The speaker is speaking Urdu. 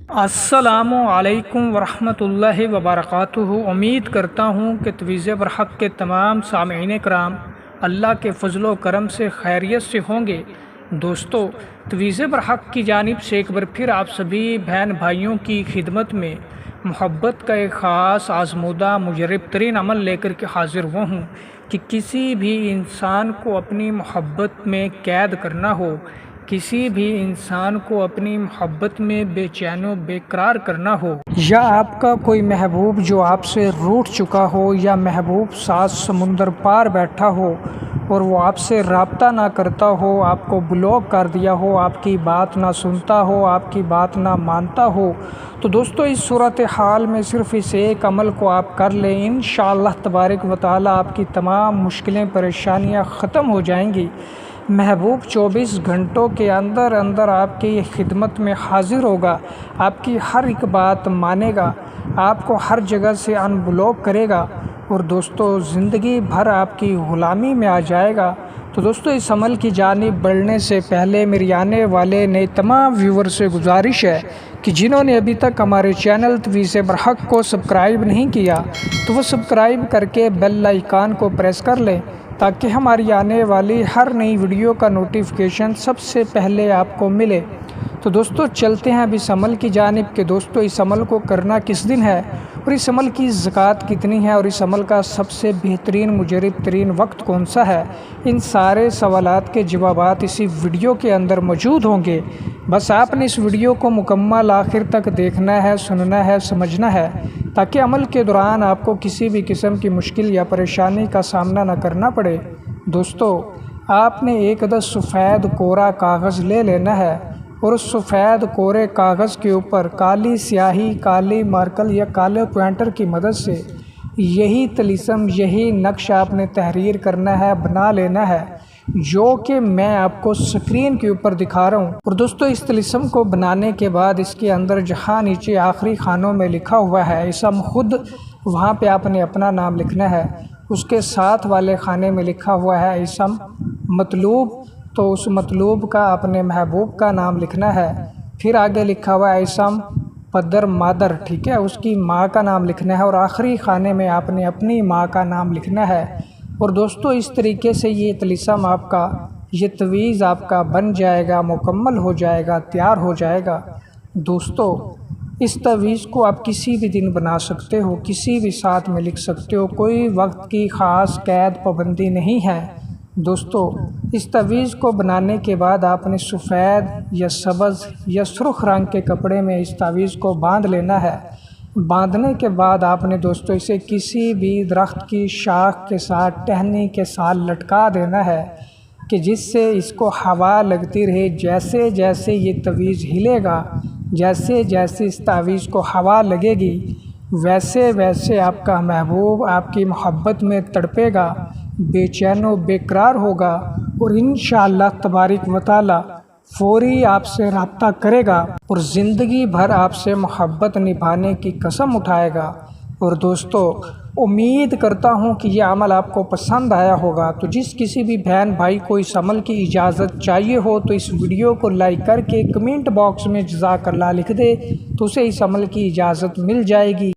السلام علیکم ورحمۃ اللہ وبرکاتہ۔ امید کرتا ہوں کہ تویز برحق کے تمام سامعین کرام اللہ کے فضل و کرم سے خیریت سے ہوں گے۔ دوستو، تویز برحق کی جانب سے ایک بار پھر آپ سبھی بہن بھائیوں کی خدمت میں محبت کا ایک خاص آزمودہ مجرب ترین عمل لے کر کے حاضر ہوا ہوں کہ کسی بھی انسان کو اپنی محبت میں قید کرنا ہو، کسی بھی انسان کو اپنی محبت میں بے چین و بے قرار کرنا ہو، یا آپ کا کوئی محبوب جو آپ سے روٹھ چکا ہو، یا محبوب سات سمندر پار بیٹھا ہو اور وہ آپ سے رابطہ نہ کرتا ہو، آپ کو بلاک کر دیا ہو، آپ کی بات نہ سنتا ہو، آپ کی بات نہ مانتا ہو، تو دوستو اس صورتحال میں صرف اس ایک عمل کو آپ کر لیں، انشاءاللہ تبارک و تعالی آپ کی تمام مشکلیں پریشانیاں ختم ہو جائیں گی۔ محبوب 24 گھنٹوں کے اندر اندر آپ کی خدمت میں حاضر ہوگا، آپ کی ہر ایک بات مانے گا، آپ کو ہر جگہ سے ان بلاک کرے گا اور دوستو زندگی بھر آپ کی غلامی میں آ جائے گا۔ تو دوستو اس عمل کی جانب بڑھنے سے پہلے میری آنے والے نئے تمام ویور سے گزارش ہے کہ جنہوں نے ابھی تک ہمارے چینل تویز برحق کو سبسکرائب نہیں کیا تو وہ سبسکرائب کر کے بیل آئیکن کو پریس کر لیں تاکہ ہماری آنے والی ہر نئی ویڈیو کا نوٹیفیکیشن سب سے پہلے آپ کو ملے۔ تو دوستو چلتے ہیں اب اس عمل کی جانب کہ دوستو اس عمل کو کرنا کس دن ہے اور اس عمل کی زکوٰۃ کتنی ہے اور اس عمل کا سب سے بہترین مجرب ترین وقت کون سا ہے۔ ان سارے سوالات کے جوابات اسی ویڈیو کے اندر موجود ہوں گے، بس آپ نے اس ویڈیو کو مکمل آخر تک دیکھنا ہے، سننا ہے، سمجھنا ہے تاکہ عمل کے دوران آپ کو کسی بھی قسم کی مشکل یا پریشانی کا سامنا نہ کرنا پڑے۔ دوستو آپ نے ایک عدد سفید کورا کاغذ لے لینا ہے اور اس سفید کورے کاغذ کے اوپر کالی سیاہی، کالی مارکر یا کالے پوائنٹر کی مدد سے یہی طلسم، یہی نقش آپ نے تحریر کرنا ہے، بنا لینا ہے جو کہ میں آپ کو سکرین کے اوپر دکھا رہا ہوں۔ اور دوستو اس طلسم کو بنانے کے بعد اس کے اندر جہاں نیچے آخری خانوں میں لکھا ہوا ہے اسم خود، وہاں پہ آپ نے اپنا نام لکھنا ہے۔ اس کے ساتھ والے خانے میں لکھا ہوا ہے اسم مطلوب، تو اس مطلوب کا اپنے محبوب کا نام لکھنا ہے۔ پھر آگے لکھا ہوا ہے اسم پدر مادر، ٹھیک ہے، اس کی ماں کا نام لکھنا ہے اور آخری خانے میں آپ نے اپنی ماں کا نام لکھنا ہے۔ اور دوستو اس طریقے سے یہ طلسم آپ کا، یہ تویز آپ کا بن جائے گا، مکمل ہو جائے گا، تیار ہو جائے گا۔ دوستو اس تویز کو آپ کسی بھی دن بنا سکتے ہو، کسی بھی ساتھ میں لکھ سکتے ہو، کوئی وقت کی خاص قید پابندی نہیں ہے۔ دوستو اس تویز کو بنانے کے بعد آپ نے سفید یا سبز یا سرخ رنگ کے کپڑے میں اس تویز کو باندھ لینا ہے۔ باندھنے کے بعد آپ نے دوستو اسے کسی بھی درخت کی شاخ کے ساتھ، ٹہنی کے ساتھ لٹکا دینا ہے کہ جس سے اس کو ہوا لگتی رہے۔ جیسے جیسے یہ تویز ہلے گا، جیسے جیسے اس تویز کو ہوا لگے گی، ویسے ویسے آپ کا محبوب آپ کی محبت میں تڑپے گا، بے چین و بے قرار ہوگا اور انشاءاللہ تبارک و تعالی فوری آپ سے رابطہ کرے گا اور زندگی بھر آپ سے محبت نبھانے کی قسم اٹھائے گا۔ اور دوستو امید کرتا ہوں کہ یہ عمل آپ کو پسند آیا ہوگا، تو جس کسی بھی بہن بھائی کو اس عمل کی اجازت چاہیے ہو تو اس ویڈیو کو لائک کر کے کمنٹ باکس میں جزاک اللہ لکھ دے تو اسے اس عمل کی اجازت مل جائے گی۔